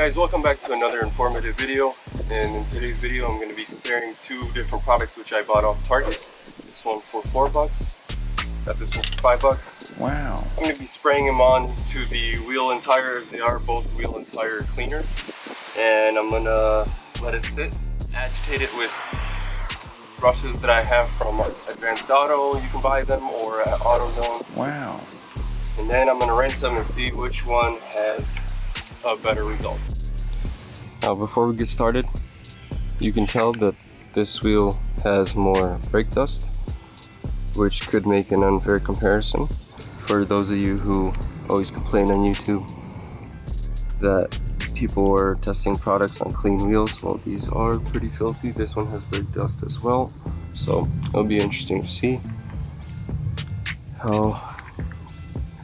guys, welcome back to another informative video. And in today's video I'm going to be comparing two different products which I bought off Target. This one for $4, got this one for $5. Wow. I'm going to be spraying them on to the wheel and tire. They are both wheel and tire cleaners. And I'm going to let it sit, agitate it with brushes that I have from Advanced Auto. You can buy them, or at AutoZone. Wow. And then I'm going to rinse them and see which one has a better result. Now before we get started, you can tell that this wheel has more brake dust, which could make an unfair comparison. For those of you who always complain on YouTube that people are testing products on clean wheels, well, these are pretty filthy. This one has brake dust as well, so it'll be interesting to see how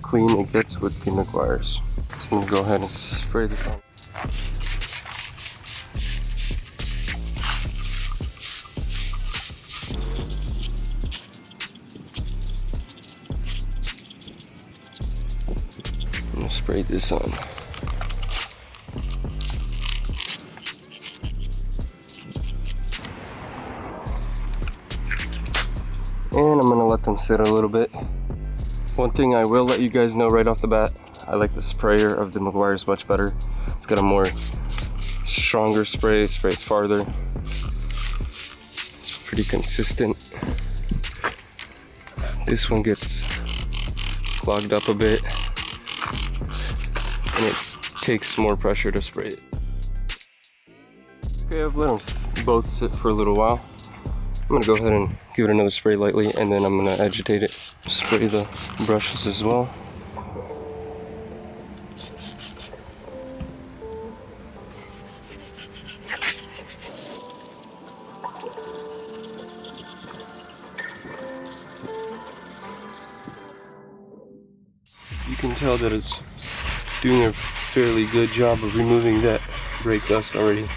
clean it gets with the Meguiars. So I'm going to go ahead and spray this on. I'm going to spray this on. And I'm going to let them sit a little bit. One thing I will let you guys know right off the bat, I like the sprayer of the Meguiars much better. It's got a more stronger spray, sprays farther. It's pretty consistent. This one gets clogged up a bit, and it takes more pressure to spray it. Okay, I've let them both sit for a little while. I'm going to go ahead and give it another spray lightly, and then I'm going to agitate it, spray the brushes as well. You can tell that it's doing a fairly good job of removing that brake dust already.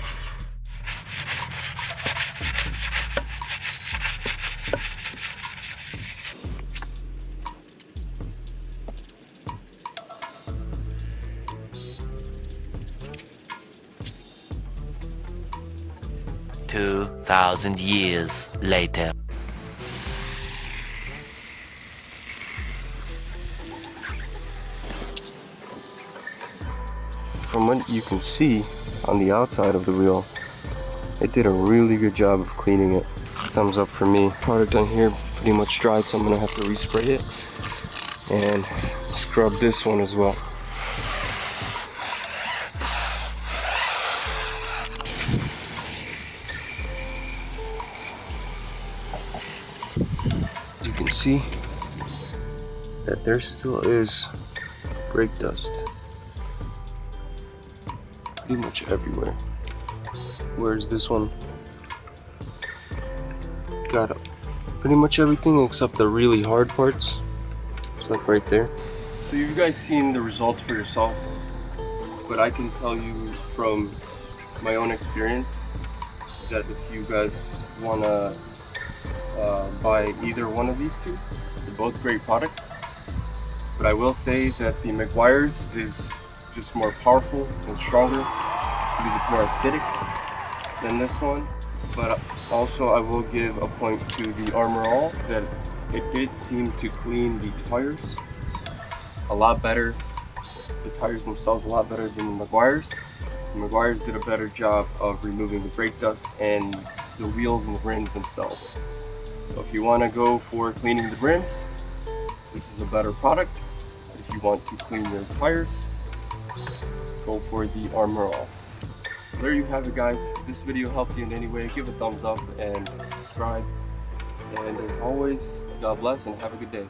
$2,000 years later. From what you can see on the outside of the wheel, it did a really good job of cleaning it. Thumbs up for me. Product on here pretty much dried, so I'm gonna have to respray it and scrub this one as well. You can see that there still is brake dust pretty much everywhere, whereas this one got pretty much everything except the really hard parts. It's like right there. So you've guys seen the results for yourself, but I can tell you from my own experience that if you guys want to buy either one of these two, they're both great products, but I will say that the Meguiars is just more powerful and stronger. I believe it's more acidic than this one, but also I will give a point to the Armor All that it did seem to clean the tires a lot better, the tires themselves a lot better than the Meguiars. The Meguiars did a better job of removing the brake dust and the wheels and the rims themselves. So if you want to go for cleaning the rims, this is a better product. If you want to clean your tires, go for the Armor All. So there you have it, guys. If this video helped you in any way, give a thumbs up and subscribe. And as always, God bless and have a good day.